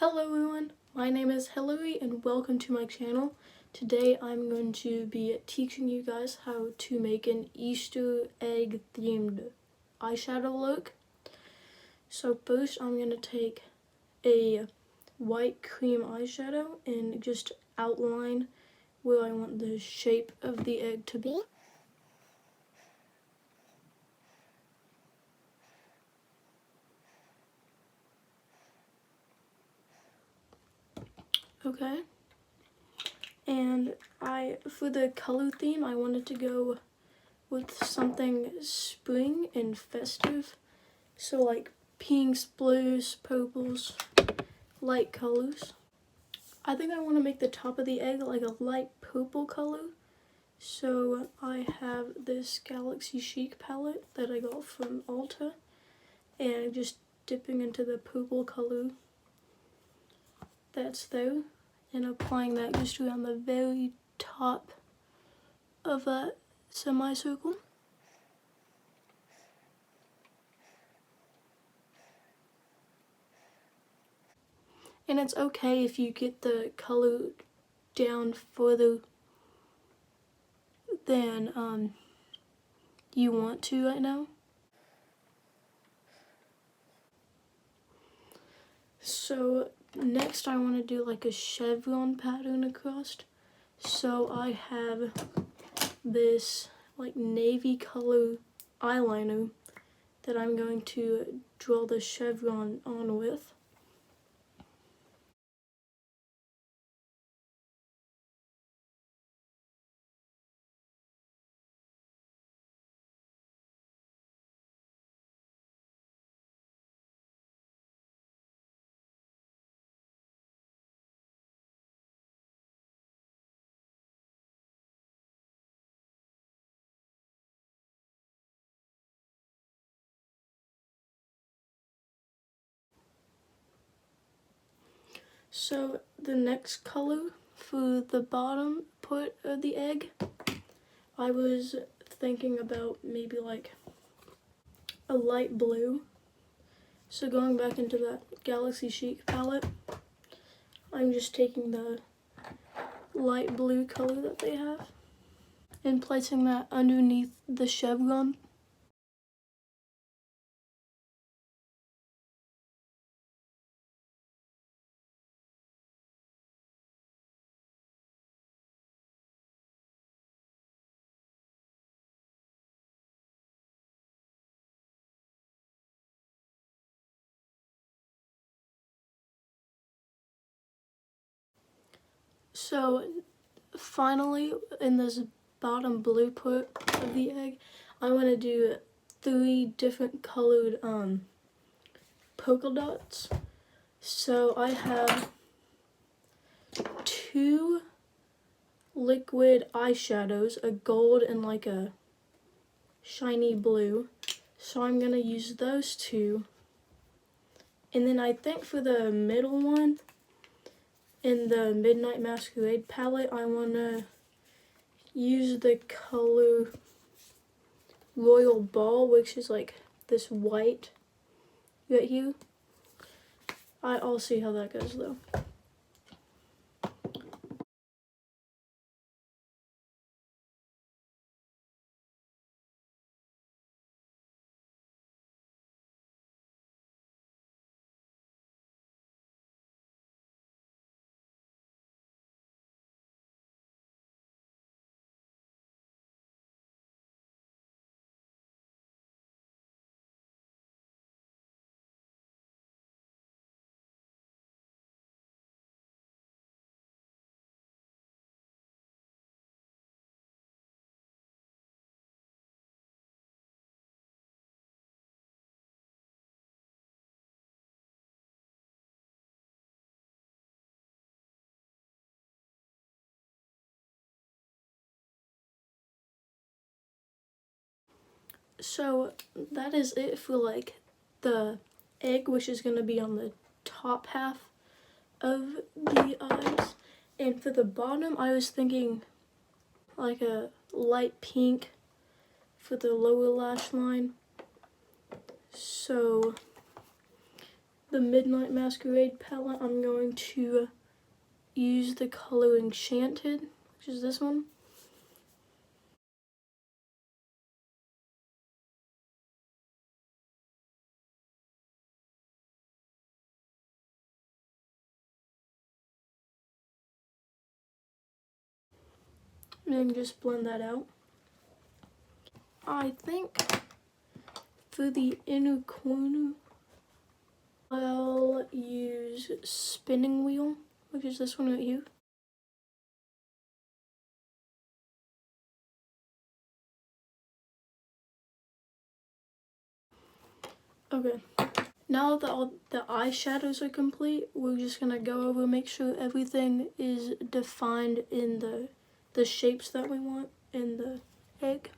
Hello everyone, my name is Hillary and welcome to my channel. Today I'm going to be teaching you guys how to make an Easter egg themed eyeshadow look. So first I'm going to take a white cream eyeshadow and just outline where I want the shape of the egg to be. Okay. And for the color theme, I wanted to go with something spring and festive. So like pinks, blues, purples, light colors. I think I want to make the top of the egg like a light purple color. So I have this Galaxy Chic palette that I got from Ulta. And just dipping into the purple color that's there. And applying that just around the very top of that semicircle. And it's okay if you get the color down further than you want to right now. So next I want to do like a chevron pattern across. So I have this like navy color eyeliner that I'm going to draw the chevron on with. So the next color for the bottom part of the egg, I was thinking about maybe like a light blue. So going back into that Galaxy Chic palette, I'm just taking the light blue color that they have and placing that underneath the chevron. So finally, in this bottom blue part of the egg, I want to do 3 different colored polka dots. So I have 2 liquid eyeshadows, a gold and like a shiny blue. So I'm gonna use those 2. And then I think for the middle one, in the Midnight Masquerade palette, I wanna use the color Royal Ball, which is like this white right here. I'll see how that goes though. So that is it for like the egg, which is gonna be on the top half of the eyes. And for the bottom, I was thinking like a light pink for the lower lash line. So the Midnight Masquerade palette, I'm going to use the color Enchanted, which is this one. And then just blend that out. I think for the inner corner, I'll use Spinning Wheel, which is this one right here. Okay, now that all the eyeshadows are complete, we're just gonna go over, make sure everything is defined in the shapes that we want in the egg.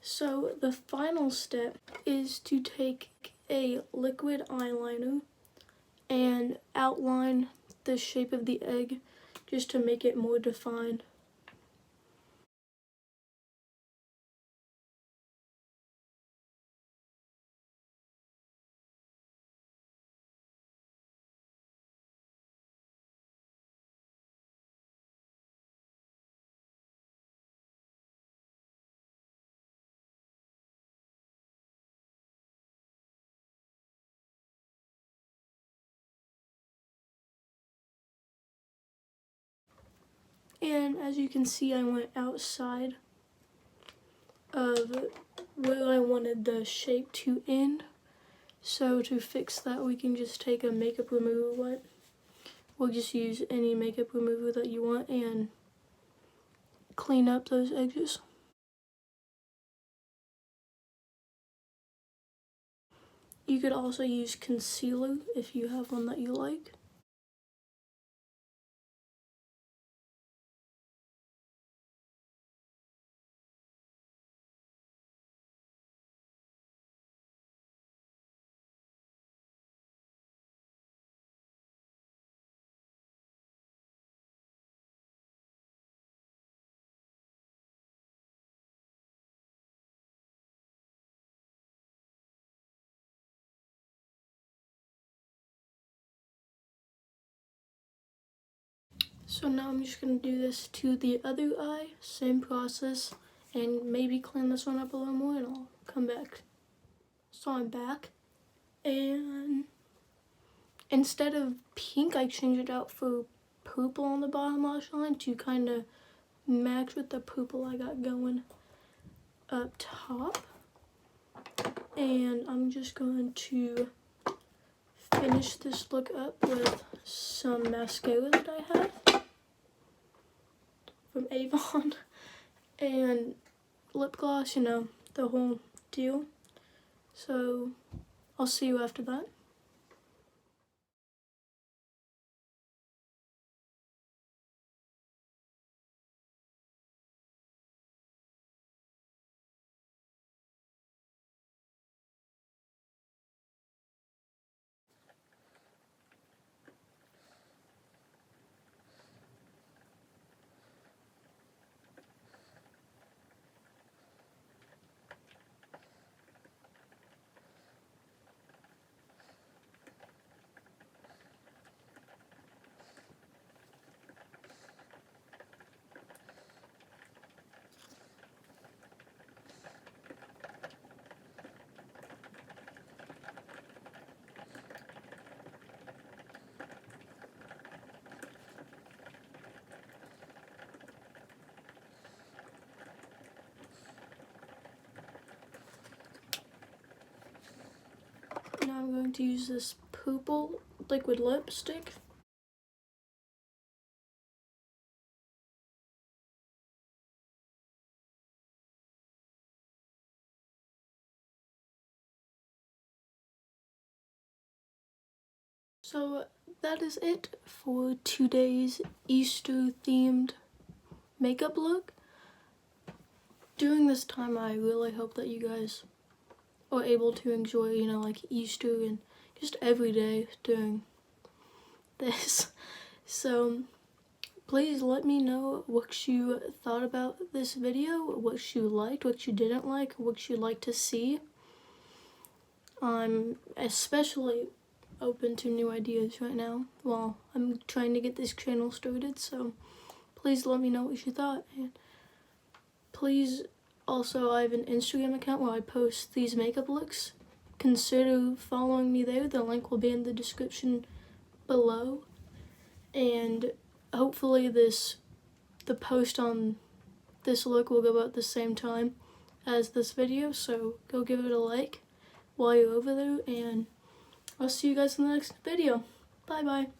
So the final step is to take a liquid eyeliner and outline the shape of the egg just to make it more defined. And as you can see, I went outside of where I wanted the shape to end. So to fix that, we can just take a makeup remover wipe. We'll just use any makeup remover that you want and clean up those edges. You could also use concealer if you have one that you like. So now I'm just going to do this to the other eye, same process, and maybe clean this one up a little more and I'll come back. So I'm back, and instead of pink, I changed it out for purple on the bottom lash line to kind of match with the purple I got going up top. And I'm just going to finish this look up with some mascara that I have from Avon and lip gloss, you know, the whole deal. So I'll see you after that. Now I'm going to use this purple liquid lipstick. So that is it for today's Easter themed makeup look. During this time, I really hope that you guys are able to enjoy, you know, like Easter and just every day during this. So please let me know what you thought about this video, what you liked, what you didn't like, what you'd like to see. I'm especially open to new ideas right now while I'm trying to get this channel started, so please let me know what you thought. And please, also, I have an Instagram account where I post these makeup looks. Consider following me there. The link will be in the description below. And hopefully the post on this look will go out at the same time as this video, so go give it a like while you're over there, and I'll see you guys in the next video. Bye bye.